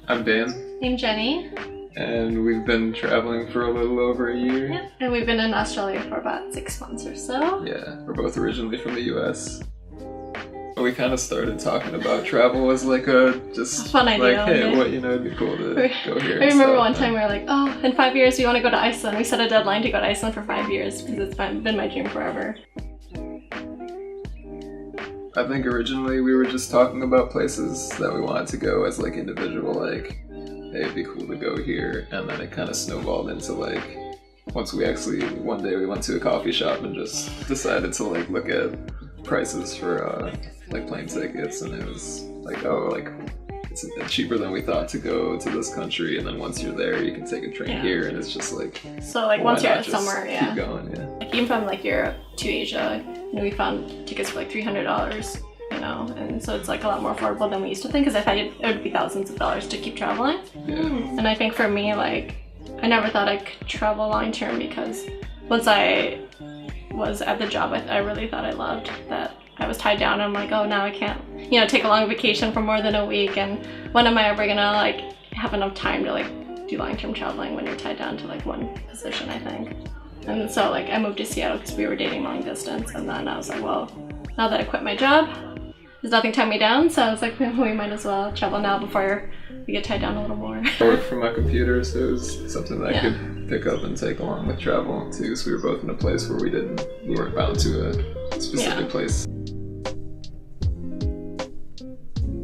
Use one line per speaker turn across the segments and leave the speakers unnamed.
I'm Dan.
I'm Jenny.
And we've been traveling for a little over a year.
Yeah, and we've been in Australia for about 6 months or so.
Yeah, we're both originally from the US. We kind of started talking about travel as like a
fun idea.
Like, hey, what, it'd be cool to go here.
I remember one time we were like, oh, in 5 years we want to go to Iceland. We set a deadline to go to Iceland for 5 years because it's been my dream forever.
I think originally we were just talking about places that we wanted to go as like individual, like, hey, it'd be cool to go here. And then it kind of snowballed into like, once we actually, one day we went to a coffee shop and just decided to like look at prices for like plane tickets, and it was like, oh, like it's cheaper than we thought to go to this country, and then once you're there you can take a train here, and it's just like,
so like once you're somewhere,
keep going.
Like even from like Europe to Asia, we found tickets for like $300, and so it's like a lot more affordable than we used to think, because I thought it would be thousands of dollars to keep traveling. And I think for me, like, I never thought I could travel long term, because once I was at the job I really thought I loved, that I was tied down. I'm like, oh, now I can't, take a long vacation for more than a week, and when am I ever gonna like have enough time to like do long-term traveling when you're tied down to like one position, I think. And so like I moved to Seattle because we were dating long distance, and then I was like, well, now that I quit my job, there's nothing tying me down, so I was like, we might as well travel now before we get tied down a little more.
I work from my computer, so it was something that I could pick up and take along with travel too, so we were both in a place where we weren't bound to a specific place.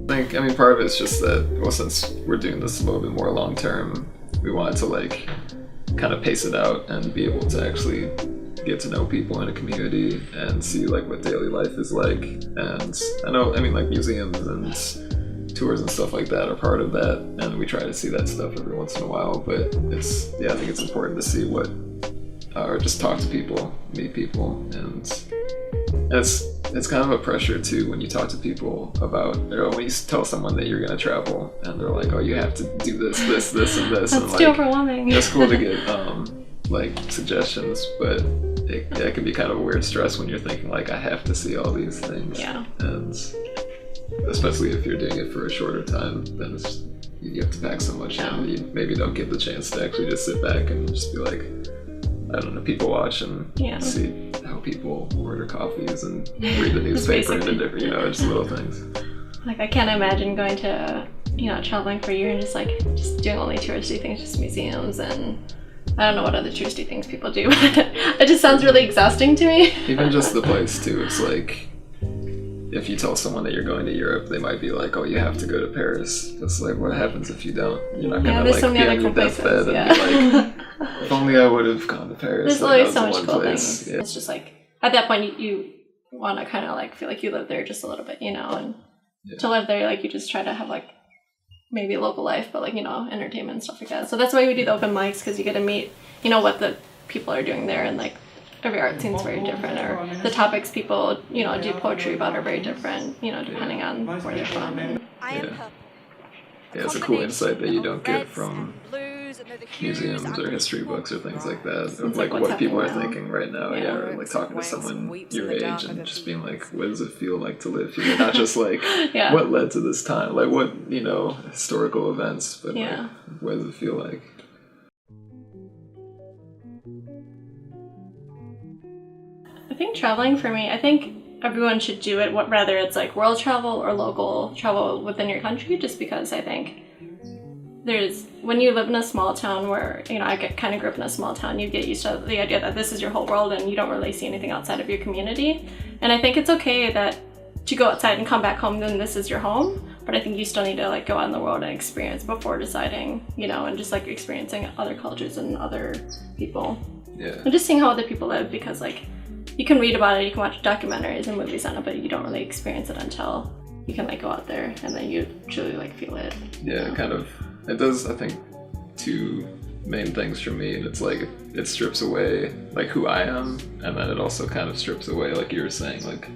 I mean, part of it's just that, well, since we're doing this a little bit more long term, we wanted to like kind of pace it out and be able to actually get to know people in a community and see like what daily life is like. And I mean like museums and tours and stuff like that are part of that, and we try to see that stuff every once in a while, but it's, I think it's important to see what, or just talk to people, meet people, and it's kind of a pressure too when you talk to people about, or when you tell someone that you're going to travel and they're like, oh, you have to do this, and this.
That's
and
too overwhelming.
It's cool to get like suggestions, but it can be kind of a weird stress when you're thinking like, I have to see all these things.
Yeah.
And especially if you're doing it for a shorter time, then it's, you have to pack so much in. You maybe don't get the chance to actually just sit back and just be like, I don't know, people watch and see how people order coffees and read the newspaper and the different, just little things.
Like I can't imagine going to, traveling for a year and just doing only touristy things, just museums, and I don't know what other touristy things people do, but it just sounds really exhausting to me.
Even just the place too, it's like, if you tell someone that you're going to Europe, they might be like, oh, you have to go to Paris. It's like, what happens if you don't? You're not gonna like be on your deathbed and be like, if only I would have gone to Paris.
There's always so much cool things. Yeah. It's just like, at that point you want to kind of like feel like you live there just a little bit, and to live there, like you just try to have like maybe a local life, but like, entertainment and stuff like that. So that's why we do the open mics, because you get to meet, what the people are doing there, and like every art scene is very different, or the topics people, do poetry about are very different, depending on where they're from.
It's a cool insight that you don't get from museums or history books or things like that, of like what people are thinking right now, or like talking to someone your age and just being like, what does it feel like to live here? Not just like what led to this time, like what, historical events, but like, what does it feel like?
I think traveling for me, I think everyone should do it, whether it's like world travel or local travel within your country, just because I think when you live in a small town where, I kind of grew up in a small town, you get used to the idea that this is your whole world and you don't really see anything outside of your community. And I think it's okay that to go outside and come back home, then this is your home. But I think you still need to like go out in the world and experience before deciding, and just like experiencing other cultures and other people.
Yeah.
And just seeing how other people live, because like, you can read about it, you can watch documentaries and movies on it, but you don't really experience it until you can like go out there and then you truly like feel it.
Yeah, kind of. It does, I think, two main things for me, and it's like it strips away like who I am, and then it also kind of strips away, like you were saying, like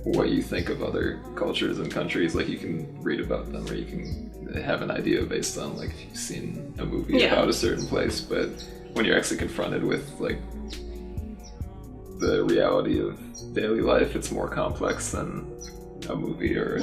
what you think of other cultures and countries. Like you can read about them, or you can have an idea based on like if you've seen a movie about a certain place, but when you're actually confronted with like the reality of daily life, it's more complex than a movie or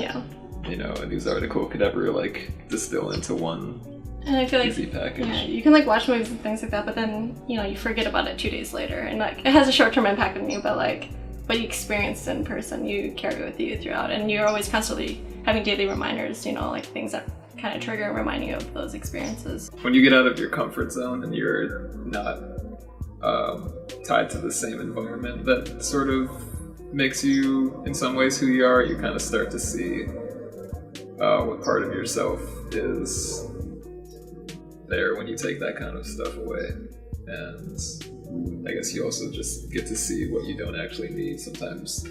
you know, a news article could ever like distill into one
and I feel like
easy package.
Yeah, you can like watch movies and things like that, but then you know you forget about it 2 days later, and like it has a short-term impact on you, but like what you experienced in person, you carry with you throughout, and you're always constantly having daily reminders. You know, like things that kind of trigger and remind you of those experiences.
When you get out of your comfort zone and you're not tied to the same environment that sort of makes you, in some ways, who you are, you kind of start to see what part of yourself is there when you take that kind of stuff away. And I guess you also just get to see what you don't actually need. Sometimes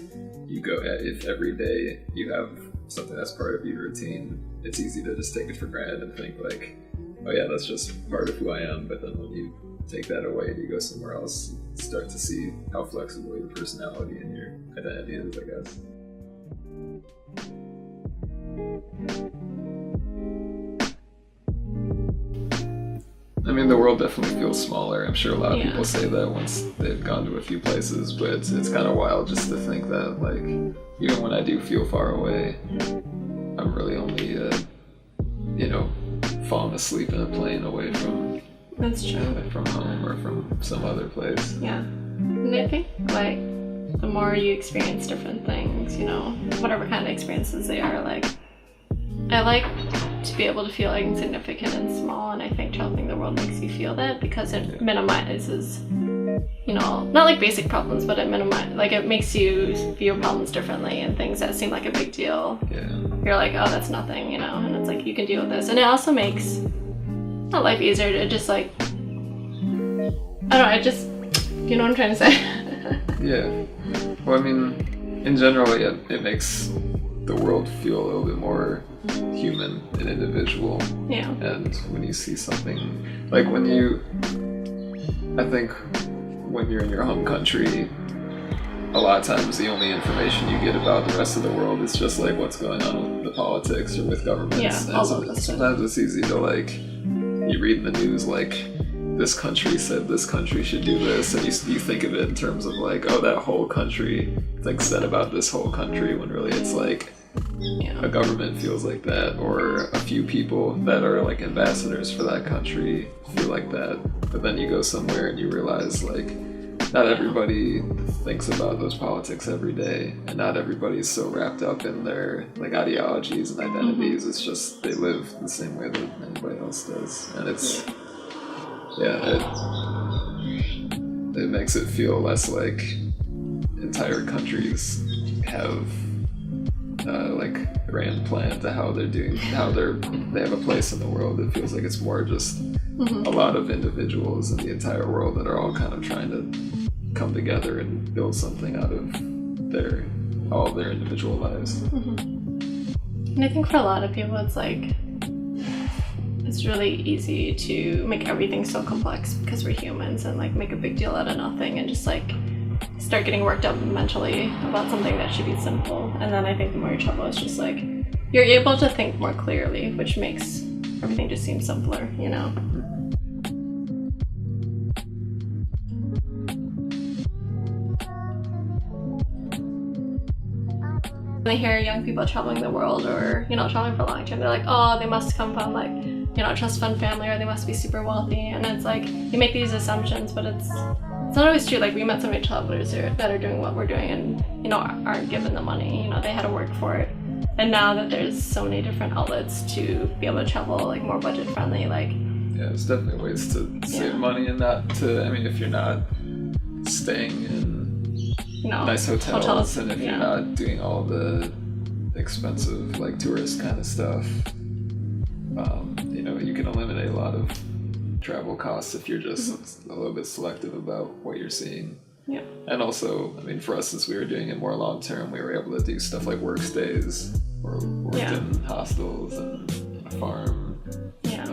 you go, if every day you have something that's part of your routine, it's easy to just take it for granted and think like, oh yeah, that's just part of who I am. But then when you take that away and you go somewhere else, you start to see how flexible your personality and your identity is, I guess. I mean, the world definitely feels smaller. I'm sure a lot of people say that once they've gone to a few places, but it's kind of wild just to think that, like, even when I do feel far away, I'm really only, you know, falling asleep in a plane away from
That's true.
From home or from some other place.
Yeah. And I think, like, the more you experience different things, you know, whatever kind of experiences they are, like, I like to be able to feel like insignificant and small, and I think traveling the world makes you feel that because it minimizes, you know, not like basic problems, but it makes you view problems differently, and things that seem like a big deal.
Yeah.
You're like, oh, that's nothing, you know, and it's like you can deal with this. And it also makes not life easier to just like, I don't know, you know what I'm trying to say?
Yeah. Well, I mean, in general, it makes the world feel a little bit more human and individual.
Yeah.
And when you see something, like I think when you're in your home country, a lot of times the only information you get about the rest of the world is just like what's going on with the politics or with governments.
Yeah,
and so sometimes it's easy to like, you read in the news like, this country said this country should do this, and you think of it in terms of like, oh, that whole country like said about this whole country, when really it's like a government feels like that, or a few people that are like ambassadors for that country feel like that. But then you go somewhere and you realize like not everybody thinks about those politics every day, and not everybody's so wrapped up in their like ideologies and identities. Mm-hmm. It's just they live the same way that anybody else does, and it's it makes it feel less like entire countries have like grand plan to how they're doing, they have a place in the world. It feels like it's more just a lot of individuals in the entire world that are all kind of trying to come together and build something out of all their individual lives.
And I think for a lot of people it's like, it's really easy to make everything so complex because we're humans, and like make a big deal out of nothing, and just like start getting worked up mentally about something that should be simple. And then I think the more you travel, it's just like you're able to think more clearly, which makes everything just seem simpler, you know? When I hear young people traveling the world, or, you know, traveling for a long time, they're like, oh, they must come from like, you know, a trust fund family, or they must be super wealthy. And it's like, you make these assumptions, but it's not always true. Like, we met so many travelers that are doing what we're doing and, you know, aren't given the money. You know, they had to work for it. And now that there's so many different outlets to be able to travel, like, more budget friendly, like...
Yeah, there's definitely ways to save money and not to, I mean, if you're not staying in nice hotels, and if you're not doing all the expensive, like, tourist kind of stuff, you know, you can eliminate a lot of travel costs if you're just a little bit selective about what you're seeing.
Yeah.
And also, I mean, for us, since we were doing it more long term, we were able to do stuff like work stays, or worked in hostels and a farm.
Yeah.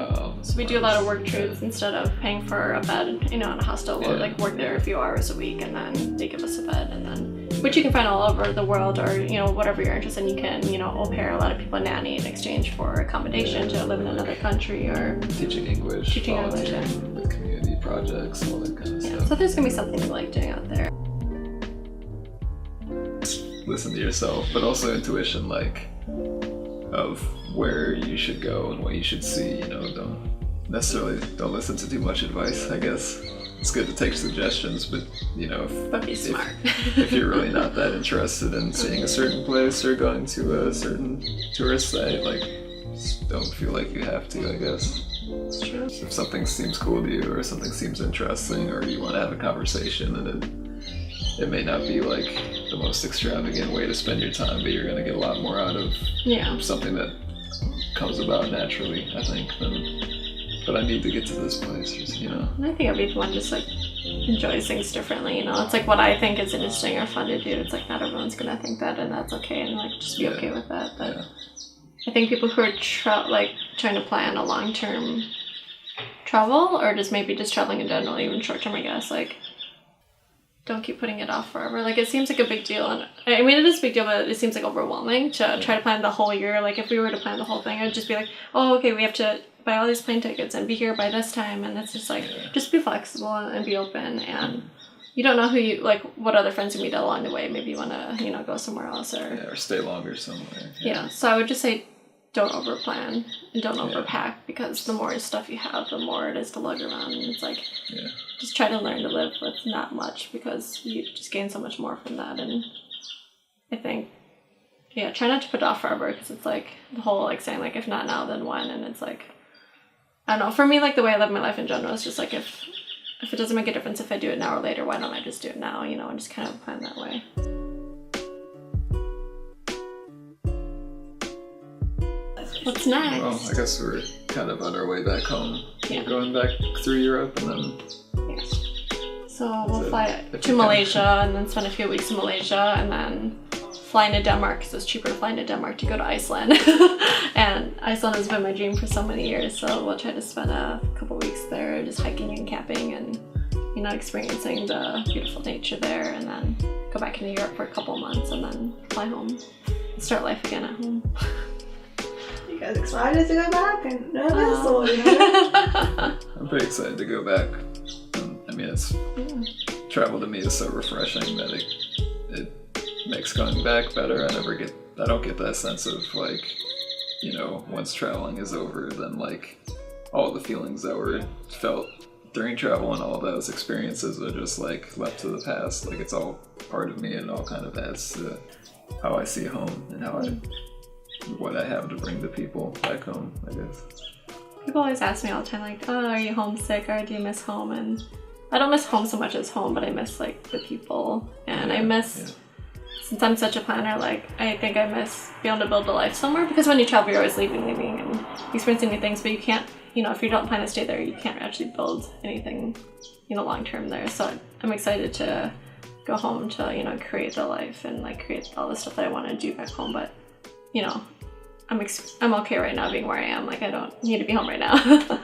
So we do a lot of work trips instead of paying for a bed, you know, in a hostel. We'll like work there a few hours a week, and then they give us a bed, and then, which you can find all over the world, or, you know, whatever you're interested in. You can, you know, au pair, a lot of people nanny in exchange for accommodation to live in another country, or
teaching English, with community projects, all that kind of stuff.
So there's gonna be something you like doing out there.
Listen to yourself, but also intuition, like, of where you should go and what you should see. You know, don't listen to too much advice, I guess. It's good to take suggestions, but you know,
But be smart.
if you're really not that interested in seeing a certain place or going to a certain tourist site, like, just don't feel like you have to, I guess.
It's true.
If something seems cool to you or something seems interesting or you want to have a conversation, and it may not be like the most extravagant way to spend your time, but you're going to get a lot more out of something that comes about naturally, I think, but I need to get to this place, just, you know.
And I think everyone just like enjoys things differently, you know. It's like what I think is interesting or fun to do. It's like not everyone's gonna think that, and that's okay, and like just be okay with that. But I think people who are trying to plan a long-term travel, or just maybe just traveling in general, even short-term, I guess, like, don't keep putting it off forever. Like, it seems like a big deal, and I mean, it is a big deal, but it seems like overwhelming to try to plan the whole year. Like, if we were to plan the whole thing, I'd just be like, oh, okay, we have to buy all these plane tickets and be here by this time, and it's just like, just be flexible and be open, and you don't know who you, like, what other friends you meet along the way. Maybe you want to, you know, go somewhere else, or
stay longer somewhere.
Yeah, so I would just say don't overplan and don't overpack, because the more stuff you have, the more it is to lug around, and it's like, just try to learn to live with not much, because you just gain so much more from that. And I think, try not to put it off forever, because it's like the whole like saying like, if not now then when, and it's like, I don't know, for me, like the way I live my life in general is just like, if it doesn't make a difference if I do it now or later, why don't I just do it now, you know, and just kind of plan that way. What's next?
Well, I guess we're kind of on our way back home.
Yeah.
We're going back through Europe, and then...
So we'll fly to Malaysia, and then spend a few weeks in Malaysia, and then fly into Denmark, because it's cheaper to fly into Denmark to go to Iceland. And Iceland has been my dream for so many years, so we'll try to spend a couple weeks there just hiking and camping and, you know, experiencing the beautiful nature there, and then go back into Europe for a couple months, and then fly home and start life again at home.
You guys excited to go back and nervous, or you know?
I'm pretty excited to go back. I mean, travel to me is so refreshing that it makes going back better. I don't get that sense of like, you know, once traveling is over, then like all the feelings that were felt during travel and all those experiences are just like left to the past. Like, it's all part of me, and it all kind of adds to how I see home and what I have to bring to people back home, I guess.
People always ask me all the time, like, oh, are you homesick, or do you miss home? And I don't miss home so much as home, but I miss like the people, and I miss, since I'm such a planner, like, I think I miss being able to build a life somewhere, because when you travel, you're always leaving and experiencing new things, but you can't, you know, if you don't plan to stay there, you can't actually build anything, you know, long term there. So I'm excited to go home to, you know, create the life and like create all the stuff that I want to do back home, but, you know, I'm okay right now being where I am. Like, I don't need to be home right now.